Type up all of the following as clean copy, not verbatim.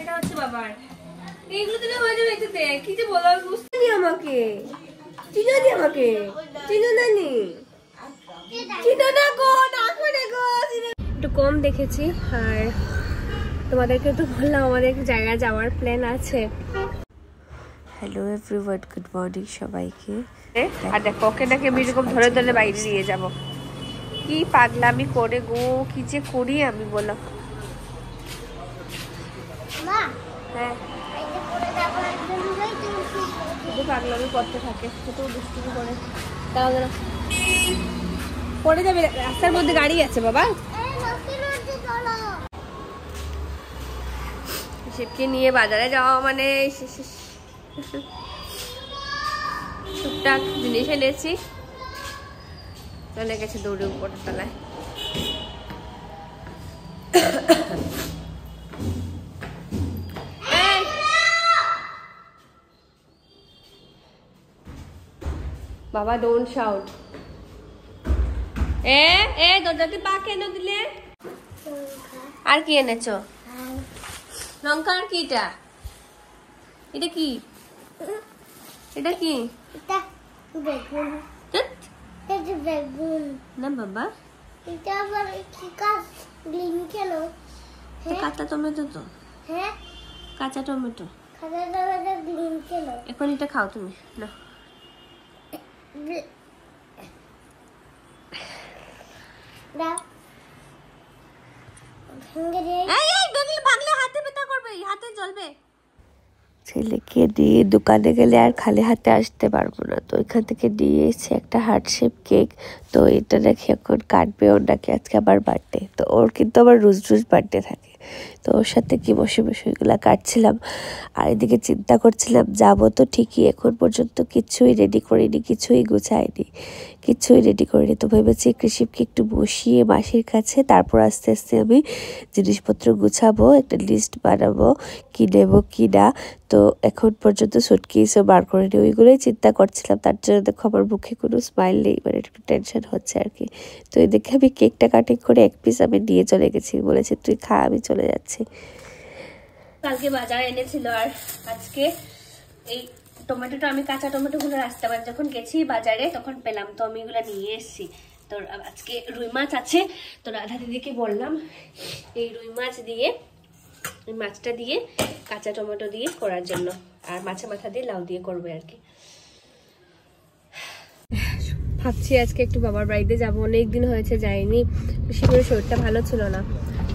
এটা হচ্ছে বাবার। এইগুলো দিলে হয়ে যাবে এটাতে। কি যে বলো বুঝতে নি আমাকে। চিনো নি আমাকে। চিনো না নি। চিনো না গো, না করে গো। একটু কম দেখেছি আর তোমাদেরকে তো বললাম আমাদের একটা জায়গা যাওয়ার প্ল্যান আছে। হ্যালো এভরিওয়ান, গুড মর্নিং সবাইকে। আর দেখো ওকে নাকি আমি এরকম ধরে ধরে বাইরে নিয়ে যাবো। কি পাগলামি করে গো, কি যে করি আমি বলো। হ্যাঁ শুধু পাগলামি করতে থাকে, শুধু দুষ্টুমি করে। তাহলে পড়ে যাবে, রাস্তার মধ্যে গাড়ি আছে বাবা। শিবকে নিয়ে বাজারে যাওয়া মানে টুকটাক জিনিস এনেছি, চলে গেছে দৌড়ে উপরের তলায়। বাবা ডোন্ট শাউট। এ দরজাতে পা কেন দিলে? আর কি এনেছো? লঙ্কা। আর কি এটা? এটা কি? এটা কি? এটা বেগুন। এটা বেগুন না বাবা, এটা আবার কি কাজ গ্রিন কেন? কাঁচা টমেটো তো। হ্যাঁ কাঁচা টমেটো। কাঁচা টমেটো গ্রিন কেন? এখন এটা খাও তুমি না। দাও ভাঙলে হাতে ব্যথা করবে, হাতে জ্বলবে। ছেলেকে নিয়ে দোকানে গেলে আর খালি হাতে আসতে পারবো না, তো এখান থেকে নিয়ে এসেছি একটা হার্ট শেপ কেক। তো এটা নাকি এখন কাটবে, ওর নাকি আজকে আবার বার্থডে। তো ওর কিন্তু আবার রোজ রোজ বার্থডে থাকে, তো ওর সাথে কি বসে বসে ওইগুলো কাটছিলাম। আর এদিকে চিন্তা করছিলাম যাবো তো ঠিকই, এখন পর্যন্ত কিছুই রেডি করিনি, কিছুই গুছাইনি, কিছুই রেডি করিনি। তো ভেবেছি কৃষিপকে একটু বসিয়ে মাসির কাছে, তারপর আস্তে আস্তে আমি জিনিসপত্র গুছাবো, একটা লিস্ট বানাবো কি নেবো কি না। তো এখন পর্যন্ত সুটকেসও বার করিনি, ওইগুলোই চিন্তা করছিলাম। তার জন্য দেখো আমার মুখে কোনো স্মাইল নেই, মানে একটু টেনশন হচ্ছে আর কি। তো এদিকে আমি কেকটা কাটিং করে এক পিস আমি নিয়ে চলে গেছি, বলেছি তুই খা, আমি চলে যাচ্ছি। কালকে বাজার এনেছিল আর আজকে এই টমেটোটা, আমি কাঁচা টমেটোগুলো রাস্তা মানে যখন গেছি বাজারে তখন পেলাম, তো আমি এগুলো নিয়ে এসেছি। তো আজকে রুই মাছ আছে, তো রাধা দিদিকে বললাম এই রুই মাছ দিয়ে, এই মাছটা দিয়ে কাঁচা টমেটো দিয়ে করার জন্য, আর মাছের মাথা দিয়ে লাউ দিয়ে করবে আর কি। ভাবছি আজকে একটু বাবার বাড়িতে যাবো, অনেকদিন হয়েছে যাইনি। পিসিমের শরীরটা ভালো ছিল না,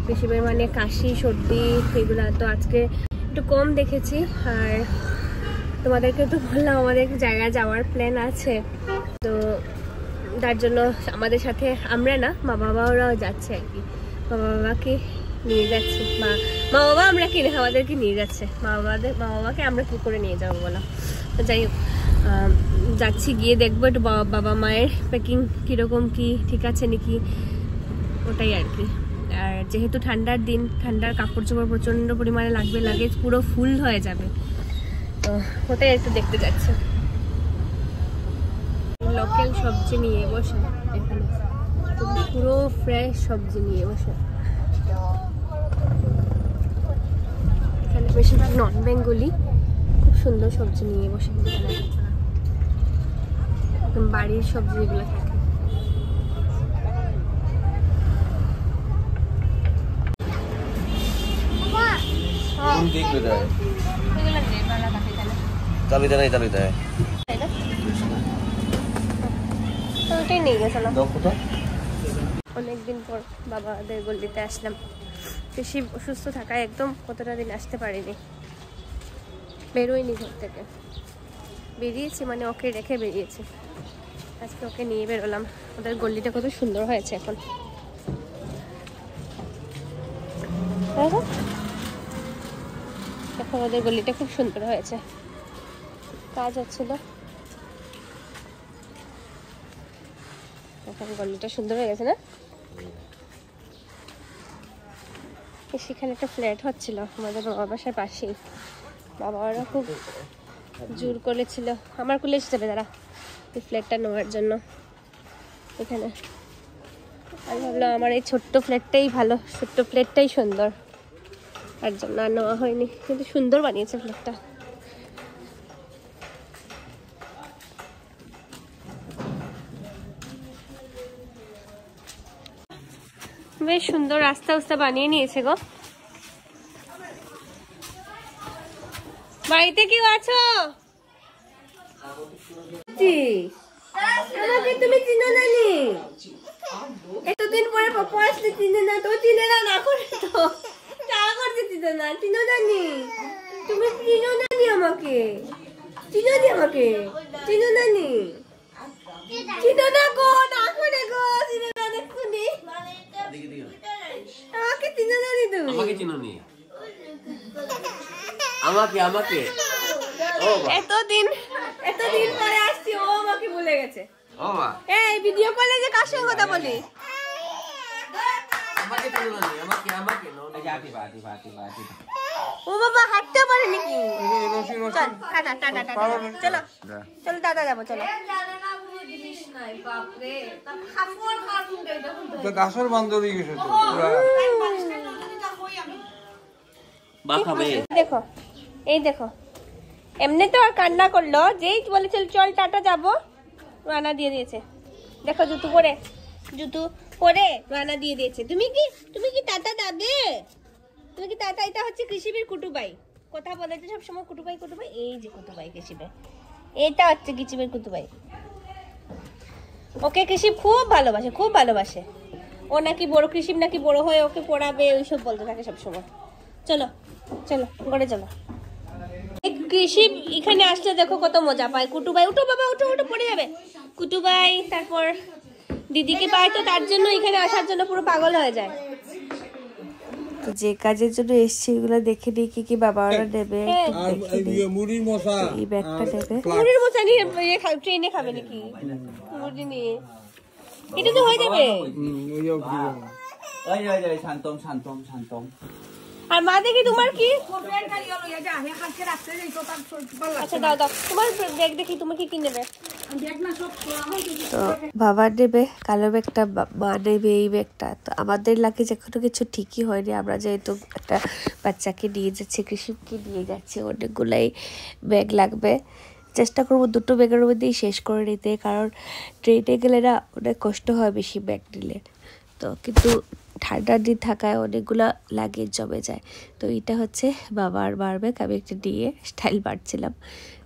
পিসিমের মানে কাশি সর্দি এগুলা, তো আজকে একটু কম দেখেছি। আর তোমাদেরকে তো বললাম আমাদের একটা জায়গায় যাওয়ার প্ল্যান আছে, তো তার জন্য আমাদের সাথে আমরা না, মা বাবারাও যাচ্ছে আর কি। বাবাকে নিয়ে যাচ্ছে, মা বাবা আমরা কিনে আমাদেরকে নিয়ে যাচ্ছে। মা বাবাকে আমরা কি করে নিয়ে যাবো বলো। তো যাই হোক যাচ্ছি, গিয়ে দেখবো একটু বাবা মায়ের প্যাকিং কীরকম কি ঠিক আছে নাকি, ওটাই আর কি। আর যেহেতু ঠান্ডার দিন, ঠান্ডার কাপড় চোপড় প্রচণ্ড পরিমাণে লাগবে, লাগেজ পুরো ফুল হয়ে যাবে, তো ওটাই একটু দেখতে যাচ্ছে। লোকাল সবজি নিয়ে বসে এখানে, পুরো ফ্রেশ সবজি নিয়ে বসে। এখানে বেশিরভাগ নন বেঙ্গলি, খুব সুন্দর সবজি নিয়ে বসে, বাড়ির সবজি এগুলো থাকে। অনেকদিন পর বাবাদের গল্লিতে আসলাম, বেশি অসুস্থ থাকায় একদম কতটা দিন আসতে পারিনি, বেরোয়নি ঘর থেকে। বেরিয়েছি মানে ওকে রেখে বেরিয়েছি, আজকে ওকে নিয়ে বেরোলাম। ওদের গল্লিটা কত সুন্দর হয়েছে এখন, এখন ওদের গল্লিটা খুব সুন্দর হয়েছে, কাজ হচ্ছিল, এখন গল্লিটা সুন্দর হয়ে গেছে না। সেখানে একটা ফ্ল্যাট হচ্ছিল আমাদের বাবা বাসার পাশেই, বাবারা খুব জোর করেছিল, আমার কুলে এসে যাবে তারা এই ফ্ল্যাটটা নেওয়ার জন্য এখানে। আমি ভাবলাম আমার এই ছোট্ট ফ্ল্যাটটাই ভালো, ছোট্ট ফ্ল্যাটটাই সুন্দর, তার জন্য আর নেওয়া হয়নি, কিন্তু সুন্দর বানিয়েছে ফ্ল্যাগটা। বেশ সুন্দর রাস্তা উস্তা বানিয়ে নিয়েছে গো। বাড়িতে কেউ আছো? আমাকে তুমি চিনো না নি? এতদিন পরে পাপা আসলে চিনে না তো? চিনে না না করে তো তা করতে চিনো না, চিনো না নি? তুমি চিনো না নি আমাকে? চিনো নি আমাকে? চিনো না নি? চিনো না গো, না করে গো, চিনো না দেখুনি? আমাকে চিনো না নি তুমি? আমাকে চিনো নি? আমাকে এতদিন পরে আসছি, ও আমাকে ভুলে গেছে। ও মা, এই ভিডিও কলে যে কার সঙ্গে কথা বলি? আমাকে চিনো না নি? আমাকে নো না জাতি বাতি। ও বাবা হাঁটতে পারে নাকি? চল টাটা টাটা টাটা, চলো চলো দাদা যাবো, চলো। গাছের বান্দরই গেছে তো দেখো, এই দেখো, এমনি তো আর কান্না করলো, যেই বলেছিল চল টাটা যাবো, রানা দিয়ে দিয়েছে। দেখো জুতো পরে রানা দিয়ে দিয়েছে। তুমি কি টাটা যাবে? তুমি কি টাটা? এটা হচ্ছে কৃষিবের কুটুবাই, কথা বলেছে সবসময় কুটুবাই। এই যে কুটুবাই কৃষিবের, এটা হচ্ছে কৃষিবের কুটুবাই। ওকে কৃষিব খুব ভালোবাসে। ও নাকি বড়, কৃষিব নাকি বড় হয়ে ওকে পড়াবে, ওইসব বলতে থাকে সবসময়। চলো ঘরে চলো। কৃষি এখানে আসলে দেখো কত মজা পায়। কুটুবাই, উঠো বাবা, উঠো পড়ে যাবে। কুটুবাই তারপর দিদিকে পায়, তো তার জন্য এখানে আসার জন্য পুরো পাগল হয়ে যায়। তো যে কাজের জন্য এসছি এগুলো দেখে নিই কি বাবা ওরা নেবে। মুড়ির মশা, এই ব্যাগটা নেবে। মুড়ির মোচা নিয়ে ট্রেনে খাবে নাকি? মুড়ি নিয়ে এটা তো হয়ে যাবে। শান্তম। আর মা দেখি তোমার কি? আচ্ছা দাও তোমার ব্যাগ দেখি, তুমি কি নেবে? তো বাবা নেবে কালো ব্যাগটা, মা নেবে এই ব্যাগটা। তো আমাদের লাগেজ এখনো কিছু ঠিকই হয়নি। আমরা যেহেতু একটা বাচ্চাকে নিয়ে যাচ্ছি, কৃষিকে নিয়ে যাচ্ছি, অনেকগুলাই ব্যাগ লাগবে। চেষ্টা করবো দুটো ব্যাগের মধ্যেই শেষ করে নিতে, কারণ ট্রেনে গেলে না অনেক কষ্ট হয় বেশি ব্যাগ নিলে। তো কিন্তু ঠান্ডার দিন থাকায় অনেকগুলো লাগেজ জমে যায়। তো এটা হচ্ছে বাবার ব্যাগ, আমি একটা নিয়ে স্টাইল বাড়ছিলাম।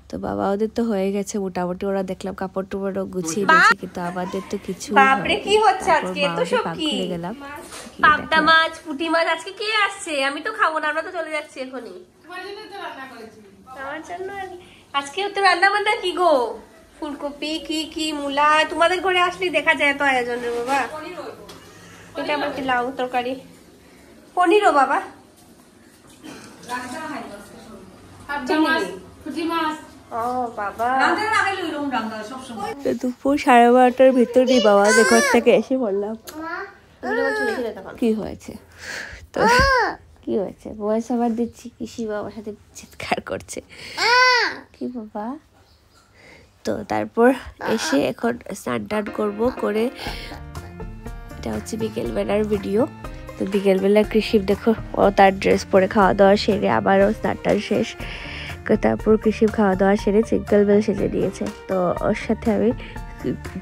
তো বাবা ওদের তো হয়ে গেছে মোটামুটি, ওরা দেখলাম কাপড় টুপড়ও গুছিয়ে দিয়েছে, কিন্তু আমাদের তো কিছু বাপরে কি হচ্ছে আজকে, এত সব কি? গেলাম পাবদা মাছ, পুঁটি মাছ, আজকে কে আসছে? আমি তো খাবো না, আমরা তো চলে যাচ্ছি এখনই। আমার জন্য আজকে তো রান্না বান্না কি গো? ফুলকপি কি মূলা, তোমাদের ঘরে আসলে দেখা যায় এত আয়োজন রে বাবা। এটা আমার কি লাউ তরকারি, পনিরও বাবা। ও বাবা, দুপুর 12:30টার ভিতরে বাবা ঘর থেকে এসে বললাম কি হয়েছে। তো কি হয়েছে, বয়স আবার দিচ্ছি, কৃষি বাবার সাথে চিৎকার করছে কি বাবা। তো তারপর এসে এখন স্নান টান করবো, করে এটা হচ্ছে বিকেলবেলার ভিডিও। তো বিকেলবেলা কৃষি দেখো ও তার ড্রেস পরে খাওয়া দাওয়া সেরে আবারও স্নান টান শেষ, তারপর কৃষি খাওয়া দাওয়া সেরে জিঙ্গল বেল সেজে দিয়েছে। তো ওর সাথে আমি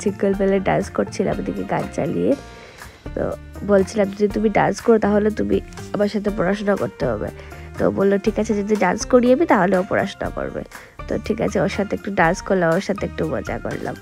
জিঙ্গল বেলে ডান্স করছিলাম এদিকে গান চালিয়ে। তো বলছিলাম যদি তুমি ডান্স করো তাহলে তুমি আমার সাথে পড়াশোনা করতে হবে। তো বললো ঠিক আছে, যদি ডান্স করিয়ে আমি তাহলেও পড়াশোনা করবে। তো ঠিক আছে, ওর সাথে একটু ডান্স করলাম, ওর সাথে একটু মজা করলাম।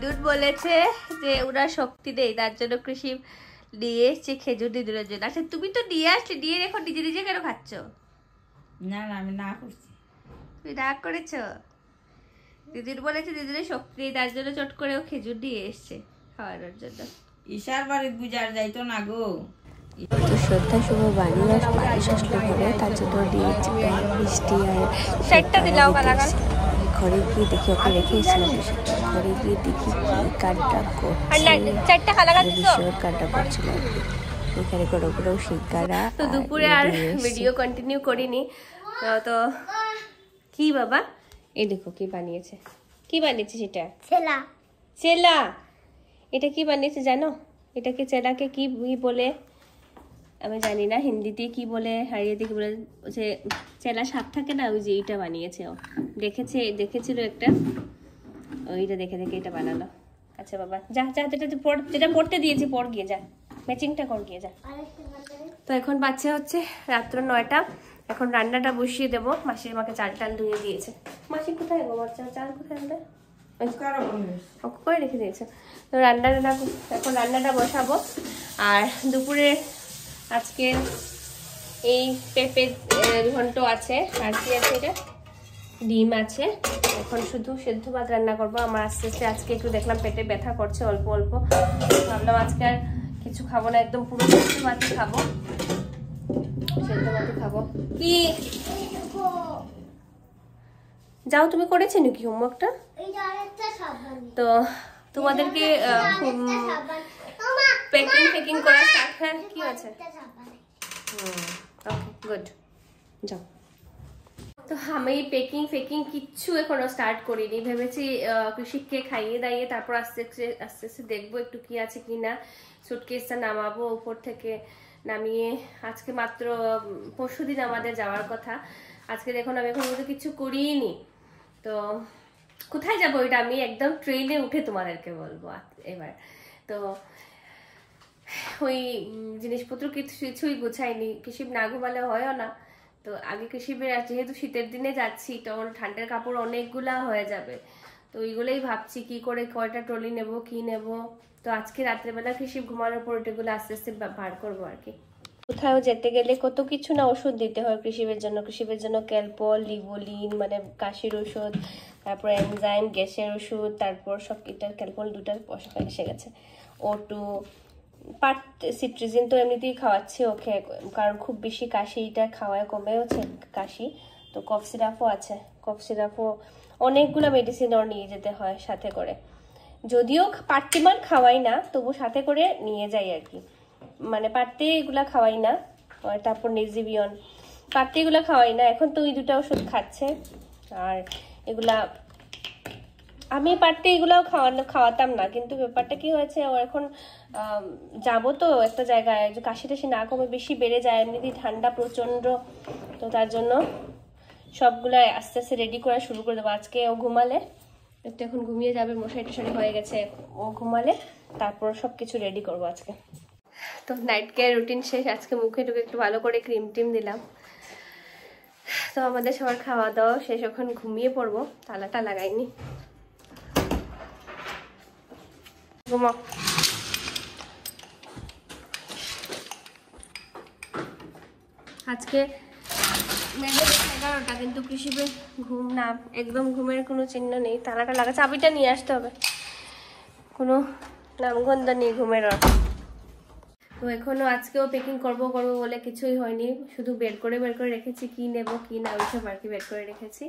দুধ বলেছে যে ওরা শক্তি দেয়, তার জন্য কৃষি নিয়ে এসছে খেজুর দিদুরের জন্য। আচ্ছা তুমি তো নিয়ে আসলে, নিয়ে রেখো, নিজে কেন খাচ্ছ? না আমি না করছি। তুমি রাগ করেছো? দিদির বলেছে দিদির শক্তি, তার জন্য চট করেও খেজুর দিয়ে এসছে খাওয়ানোর জন্য। ঈশার বাড়ির গুজার যাইতো না গো। তো শ্রদ্ধা শুভ বানিয়ে পায়েস আসলো ঘরে, তার জন্য দিয়েছি মিষ্টি আর সেটটা দিলাও কালাকাল। ঘরে গিয়ে দেখি ওকে রেখে এসেছিলাম, ঘরে গিয়ে দেখি কান্না করছে, ভীষণ কান্না করছিল আর কি। এখানে কোনো কোনো শিকারা। তো দুপুরে আর ভিডিও কন্টিনিউ করিনি। তো কি বাবা, এই দেখো কি বানিয়েছে। কি বানিয়েছে সেটা? ছেলা। চেলা। এটা কি বানিয়েছে জানো? এটাকে চেলাকে কি বলে আমি জানি না, হিন্দিতে কি বলে, হারিয়াতে কি বলে, যে চেলা শাক থাকে না, ওই যে এইটা বানিয়েছে ও। দেখেছিল একটা, ওইটা দেখে দেখে এটা বানালো। আচ্ছা বাবা যা যা, যেটা পড়তে দিয়েছি পড় গিয়ে যা, ম্যাচিংটা কর গিয়ে যা। তো এখন বাচ্চা হচ্ছে রাত্র 9টা। এখন রান্নাটা বসিয়ে দেবো। মাসির মাকে চাল টাল ধুয়ে দিয়েছে। মাসি কোথায় গো? বাচ্চা চাল কোথায় আমরা করে রেখে দিয়েছে। তো এখন রান্নাটা বসাবো। আর দুপুরে আজকে এই পেঁপে ঘন্ট আছে, আর কি আছে এটা, ডিম আছে। এখন শুধু সেদ্ধ ভাত রান্না করবো। আমার আস্তে আস্তে আজকে একটু দেখলাম পেটে ব্যথা করছে অল্প অল্প, ভাবলাম আজকে আর কিছু খাবো না, একদম পুরো সেদ্ধ ভাতই খাবো। সেদ্ধ ভাতই খাবো। কি যাও, তুমি করেছো নাকি হোমওয়ার্কটা? তো তোমাদেরকে প্যাকিং করা স্টার্ট। হ্যাঁ কি আছে? ওকে গুড, যাও। তো আমি প্যাকিং কিচ্ছু এখনো স্টার্ট করিনি। ভেবেছি কৃষিককে খাইয়ে দাইয়ে তারপর আস্তে আস্তে দেখবো একটু কি আছে কি না। সুটকেসটা নামাবো উপর থেকে, নামিয়ে আজকে মাত্র পরশুদিন আমাদের যাওয়ার কথা। আজকে দেখুন আমি এখন মতো কিছু করিনি। তো কোথায় যাবো এটা আমি একদম ট্রেনে উঠে তোমাদেরকে বলবো এবার। তো ওই জিনিসপত্র কিছুই গুছাইনি, কৃষিব না ঘুমালে হয়ও না। তো আগে কৃষিবের যেহেতু শীতের দিনে যাচ্ছি, তখন ঠান্ডার কাপড় অনেকগুলা হয়ে যাবে। তো ওইগুলোই ভাবছি কি করে কয়টা ট্রলি নেব, কি নেব। তো আজকে রাত্রেবেলা কৃষিব ঘুমানোর পর ওইগুলো আস্তে আস্তে বার করবো আর কি। কোথাও যেতে গেলে কত কিছু না ওষুধ দিতে হয় কৃষিবের জন্য ক্যালপল, লিভোলিন মানে কাশির ওষুধ, তারপর এনজাইম গ্যাসের ওষুধ, তারপর সব এটার ক্যালপল 2টা এসে গেছে, O2 সিট্রিজিন তো এমনিতেই খাওয়াচ্ছি ওকে, কারণ খুব বেশি কাশিটা খাওয়ায় কমেওছে কাশি। তো কফ সিরাপও আছে, কফ সিরাপও অনেকগুলো মেডিসিন ওর নিয়ে যেতে হয় সাথে করে। যদিও পার্টিমান খাওয়াই না, তবু সাথে করে নিয়ে যাই আর কি। মানে পার্টি এগুলা খাওয়াই না। তারপর নেজিবিয়ন পার্টি এগুলা খাওয়াই না। এখন তো ওই 2টা ওষুধ খাচ্ছে। আর এগুলা আমি পার্টি এগুলাও খাওয়াতাম না, কিন্তু ব্যাপারটা কি হয়েছে, ও এখন যাবো তো একটা জায়গায়, যে কাশি টাশি না কমে বেশি বেড়ে যায়, এমনিতেই ঠান্ডা প্রচন্ড। তো তার জন্য সবগুলা আস্তে আস্তে রেডি করা শুরু করে দেবো। আজকে ও ঘুমালে, একটু এখন ঘুমিয়ে যাবে, মশারি টশারি হয়ে গেছে, ও ঘুমালে তারপর সবকিছু রেডি করবো আজকে। তো নাইট কেয়ার রুটিন শেষ। আজকে মুখে টুকে একটু ভালো করে ক্রিম টিম দিলাম। তো আমাদের সবার খাওয়া দাওয়া শেষ, এখন ঘুমিয়ে পড়বো। তালাটা লাগাইনি, ঘুমাও। আজকে 11টা, কিন্তু কৃষিবে ঘুম না, একদম ঘুমের কোনো চিহ্ন নেই। তালাটা লাগা, চাবিটা নিয়ে আসতে হবে, কোনো নামগন্ধ নেই ঘুমের। তো এখনো আজকেও প্যাকিং করবো বলে কিছুই হয়নি, শুধু বের করে রেখেছি কি নেব কি না ওইসব আর কি বের করে রেখেছি।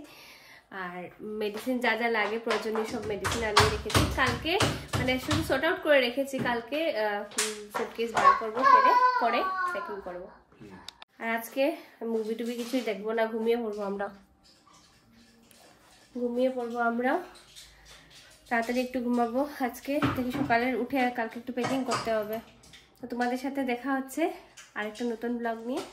আর মেডিসিন যা যা লাগে প্রয়োজনীয় সব মেডিসিন আনিয়ে রেখেছি। কালকে মানে শুধু সর্ট আউট করে রেখেছি, কালকে সুটকেস বার করবো, পরে প্যাকিং করবো। আর আজকে মুভি টুভি কিছুই দেখবো না, ঘুমিয়ে পড়বো আমরা। তাড়াতাড়ি একটু ঘুমাবো আজকে, দেখি সকালে উঠে আর কালকে একটু প্যাকিং করতে হবে। তো তোমাদের সাথে দেখা হচ্ছে আরেকটা নতুন ব্লগ নিয়ে।